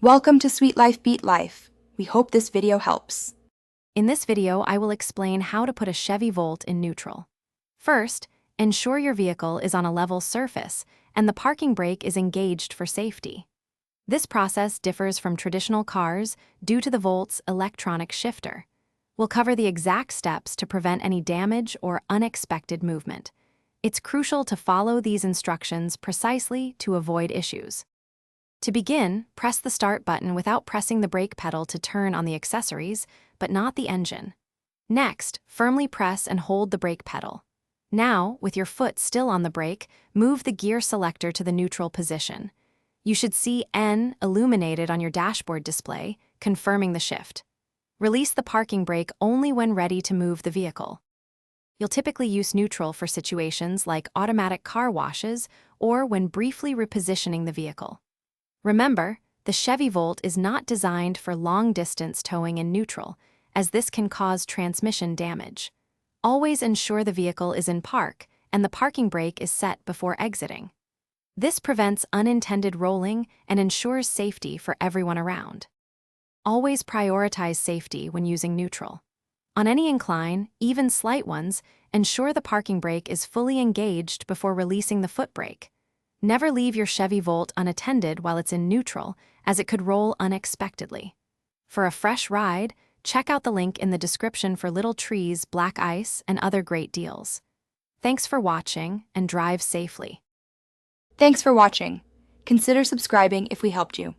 Welcome to Sweet Life Beat Life. We hope this video helps. In this video, I will explain how to put a Chevy Volt in neutral. First, ensure your vehicle is on a level surface and the parking brake is engaged for safety. This process differs from traditional cars due to the Volt's electronic shifter. We'll cover the exact steps to prevent any damage or unexpected movement. It's crucial to follow these instructions precisely to avoid issues. To begin, press the start button without pressing the brake pedal to turn on the accessories, but not the engine. Next, firmly press and hold the brake pedal. Now, with your foot still on the brake, move the gear selector to the neutral position. You should see N illuminated on your dashboard display, confirming the shift. Release the parking brake only when ready to move the vehicle. You'll typically use neutral for situations like automatic car washes or when briefly repositioning the vehicle. Remember, the Chevy Volt is not designed for long-distance towing in neutral, as this can cause transmission damage. Always ensure the vehicle is in park and the parking brake is set before exiting. This prevents unintended rolling and ensures safety for everyone around. Always prioritize safety when using neutral. On any incline, even slight ones, ensure the parking brake is fully engaged before releasing the foot brake. Never leave your Chevy Volt unattended while it's in neutral, as it could roll unexpectedly. For a fresh ride, check out the link in the description for Little Trees, Black Ice, and other great deals. Thanks for watching, and drive safely. Thanks for watching. Consider subscribing if we helped you.